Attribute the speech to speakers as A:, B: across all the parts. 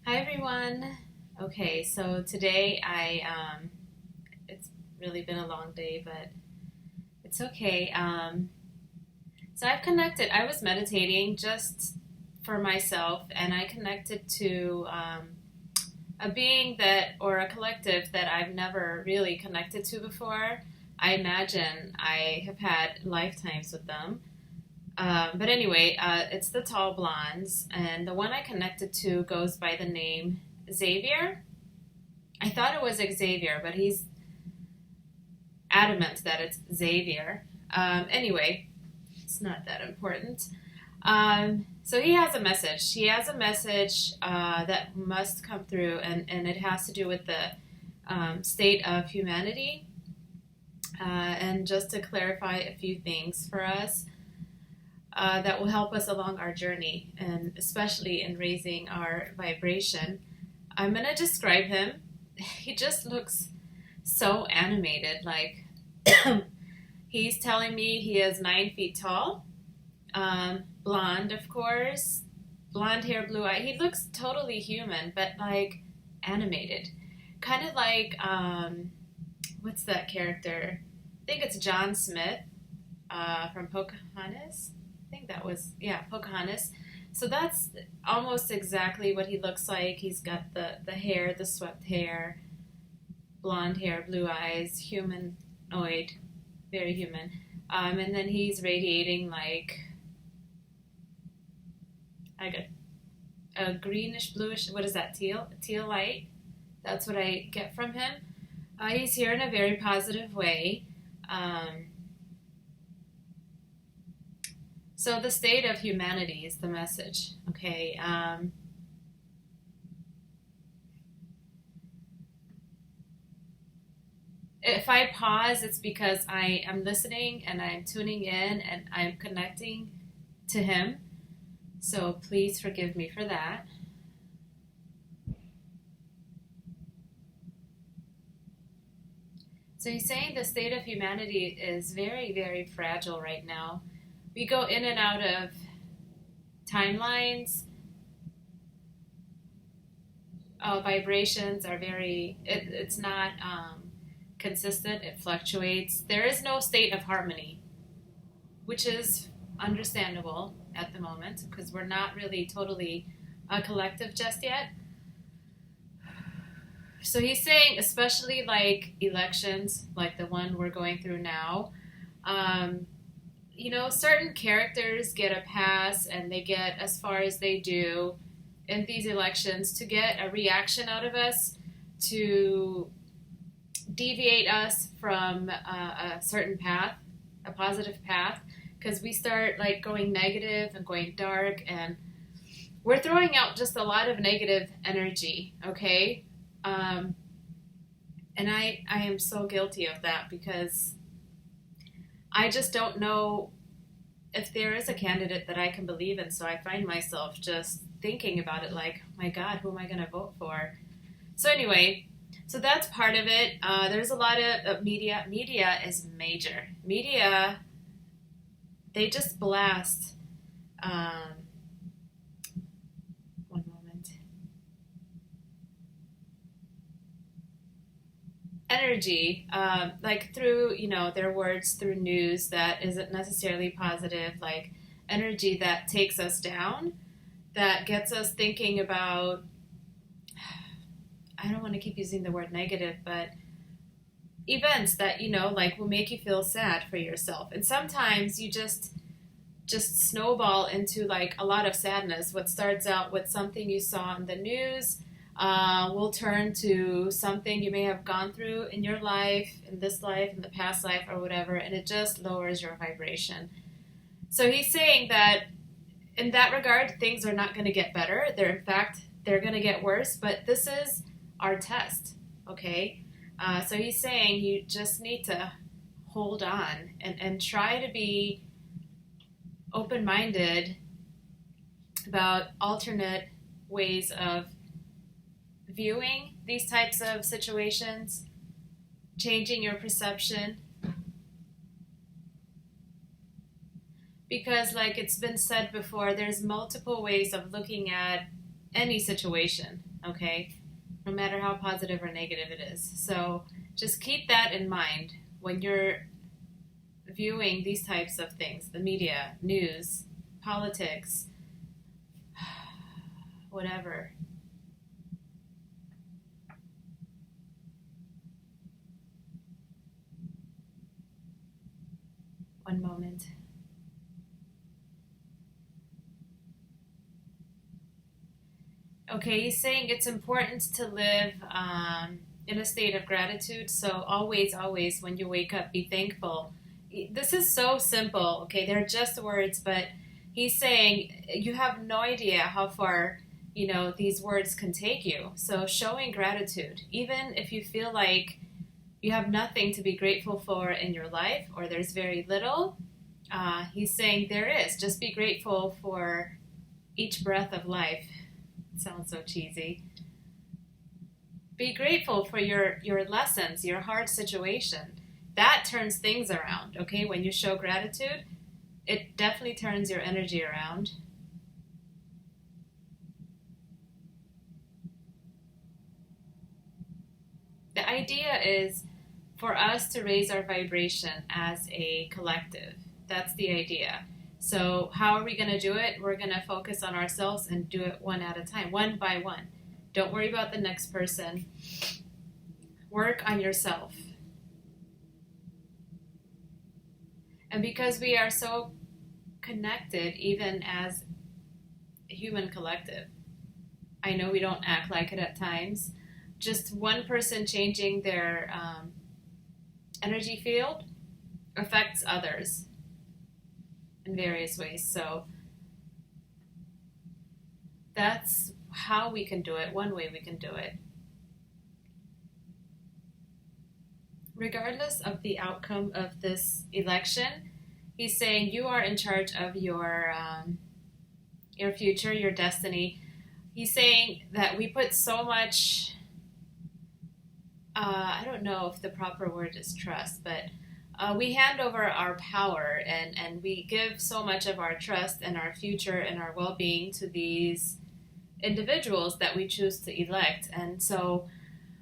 A: Hi everyone. Okay, so today it's really been a long day, but it's okay. So I've connected. I was meditating just for myself, and I connected to a being that or a collective that I've never really connected to before. I imagine I have had lifetimes with them. But anyway, it's the tall blondes, and the one I connected to goes by the name Xavier. I thought it was Xavier, but he's adamant that it's Xavier. Anyway, it's not that important. So he has a message. He has a message that must come through, and it has to do with the state of humanity. And just to clarify a few things for us that will help us along our journey, and especially in raising our vibration. I'm going to describe him. He just looks so animated. Like, he's telling me he is 9 feet tall, blonde, of course, blonde hair, blue eye. He looks totally human, but like animated. Kind of like, what's that character? I think it's John Smith from Pocahontas. I think that was, yeah, Pocahontas. So that's almost exactly what he looks like. He's got the hair, the swept hair, blonde hair, blue eyes, humanoid, very human. And then he's radiating like a greenish, bluish, what is that, teal light? That's what I get from him. He's here in a very positive way. So the state of humanity is the message, okay? If I pause, it's because I am listening and I'm tuning in and I'm connecting to him. So please forgive me for that. So he's saying the state of humanity is very, very fragile right now. We go in and out of timelines. Vibrations are it's not consistent. It fluctuates. There is no state of harmony, which is understandable at the moment because we're not really totally a collective just yet. So he's saying, especially like elections, like the one we're going through now, um, certain characters get a pass and they get as far as they do in these elections to get a reaction out of us, to deviate us from a certain path, a positive path, because we start like going negative and going dark, and we're throwing out just a lot of negative energy, okay? Um, and I am so guilty of that because I just don't know if there is a candidate that I can believe in. So I find myself just thinking about it like, my God, who am I going to vote for? So anyway, so that's part of it. There's a lot of media. Media is major. Media, they just blast. One moment. Energy, like through their words, through news that isn't necessarily positive, like energy that takes us down, that gets us thinking about, I don't want to keep using the word negative, but events that like will make you feel sad for yourself, and sometimes you just snowball into like a lot of sadness. What starts out with something you saw in the news will turn to something you may have gone through in your life, in this life, in the past life, or whatever, and it just lowers your vibration. So he's saying that in that regard, things are not going to get better. In fact, they're going to get worse, but this is our test, okay? So he's saying you just need to hold on and try to be open-minded about alternate ways of viewing these types of situations, changing your perception. Because like it's been said before, there's multiple ways of looking at any situation, okay? No matter how positive or negative it is. So just keep that in mind when you're viewing these types of things, the media, news, politics, whatever. One moment. Okay, he's saying it's important to live in a state of gratitude. So always, always, when you wake up, be thankful. This is so simple. Okay, they're just words, but he's saying you have no idea how far these words can take you. So showing gratitude, even if you feel like you have nothing to be grateful for in your life, or there's very little, he's saying there is. Just be grateful for each breath of life. Sounds so cheesy. Be grateful for your lessons, your hard situation. That turns things around, okay? When you show gratitude, it definitely turns your energy around. The idea is for us to raise our vibration as a collective. That's the idea. So how are we going to do it? We're going to focus on ourselves and do it one at a time, one by one. Don't worry about the next person. Work on yourself. And because we are so connected, even as a human collective, I know we don't act like it at times. Just one person changing their energy field affects others in various ways. So that's how we can do it, one way we can do it. Regardless of the outcome of this election, he's saying you are in charge of your future, your destiny. He's saying that we put so much, I don't know if the proper word is trust, but we hand over our power and we give so much of our trust and our future and our well-being to these individuals that we choose to elect. And so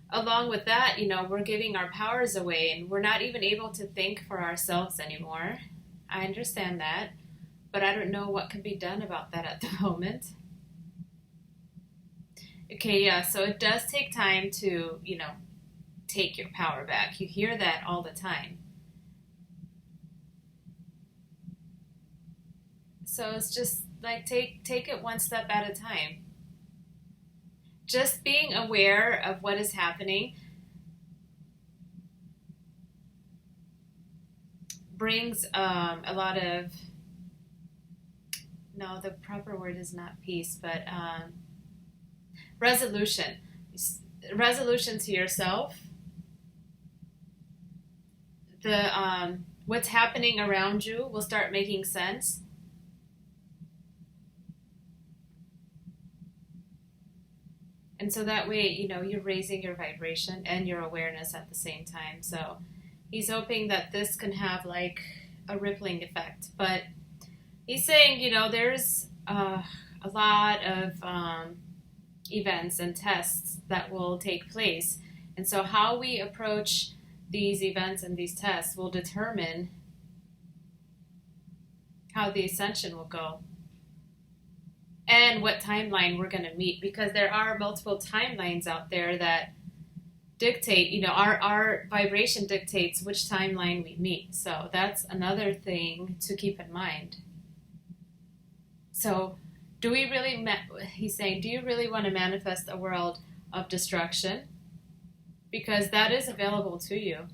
A: along with that, we're giving our powers away and we're not even able to think for ourselves anymore. I understand that, but I don't know what can be done about that at the moment. Okay, yeah, so it does take time to, take your power back. You hear that all the time. So it's just like take it one step at a time. Just being aware of what is happening brings a lot of, no, the proper word is not peace, but resolution. Resolution to yourself. The what's happening around you will start making sense. And so that way, you're raising your vibration and your awareness at the same time. So he's hoping that this can have like a rippling effect. But he's saying, there's a lot of events and tests that will take place. And so how we approach these events and these tests will determine how the ascension will go. And what timeline we're going to meet, because there are multiple timelines out there that dictate, our vibration dictates which timeline we meet. So that's another thing to keep in mind. So do we really, he's saying, do you really want to manifest a world of destruction? Because that is available to you.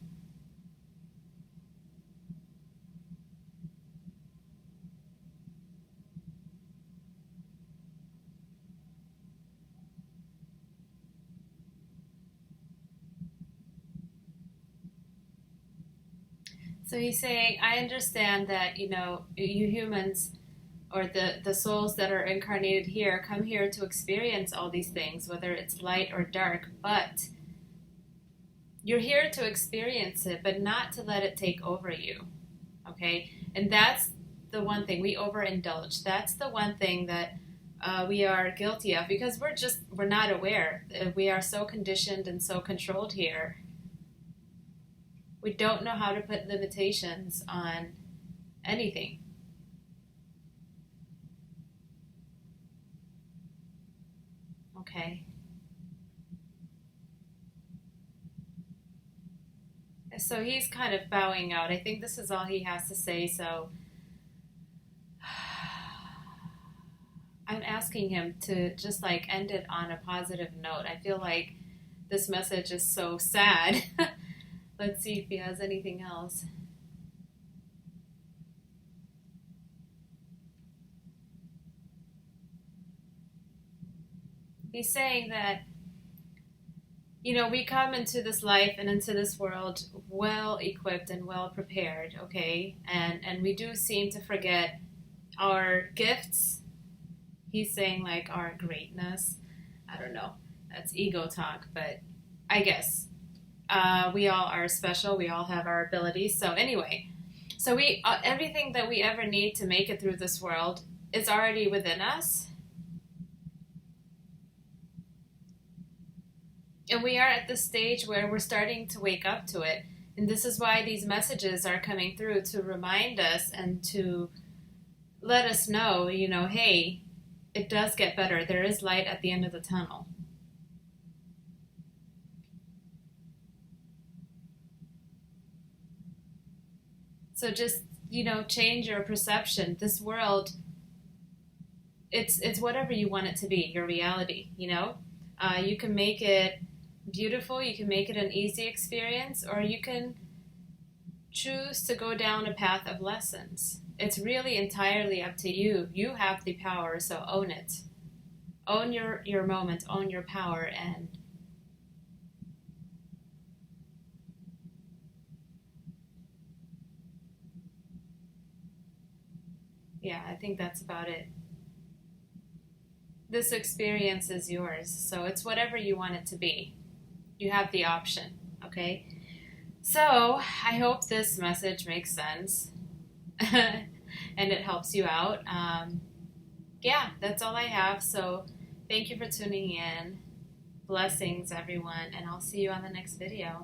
A: So he's saying, I understand that, you humans or the souls that are incarnated here come here to experience all these things, whether it's light or dark, but you're here to experience it, but not to let it take over you, okay? And that's the one thing, we overindulge. That's the one thing that we are guilty of, because we're not aware. We are so conditioned and so controlled here. We don't know how to put limitations on anything. Okay. So he's kind of bowing out. I think this is all he has to say, so I'm asking him to just like end it on a positive note. I feel like this message is so sad. Let's see if he has anything else. He's saying that, we come into this life and into this world well equipped and well prepared, okay? And we do seem to forget our gifts. He's saying like our greatness. I don't know. That's ego talk, but I guess we all are special. We all have our abilities. So anyway, so we everything that we ever need to make it through this world is already within us. And we are at the stage where we're starting to wake up to it. And this is why these messages are coming through, to remind us and to let us know, hey, it does get better. There is light at the end of the tunnel. So just, change your perception. This world, it's whatever you want it to be, your reality, You can make it beautiful, you can make it an easy experience, or you can choose to go down a path of lessons. It's really entirely up to you. You have the power, so own it. Own your moment, own your power, and yeah, I think that's about it. This experience is yours, so it's whatever you want it to be. You have the option, okay? So, I hope this message makes sense and it helps you out. Yeah, that's all I have. So, thank you for tuning in. Blessings, everyone, and I'll see you on the next video.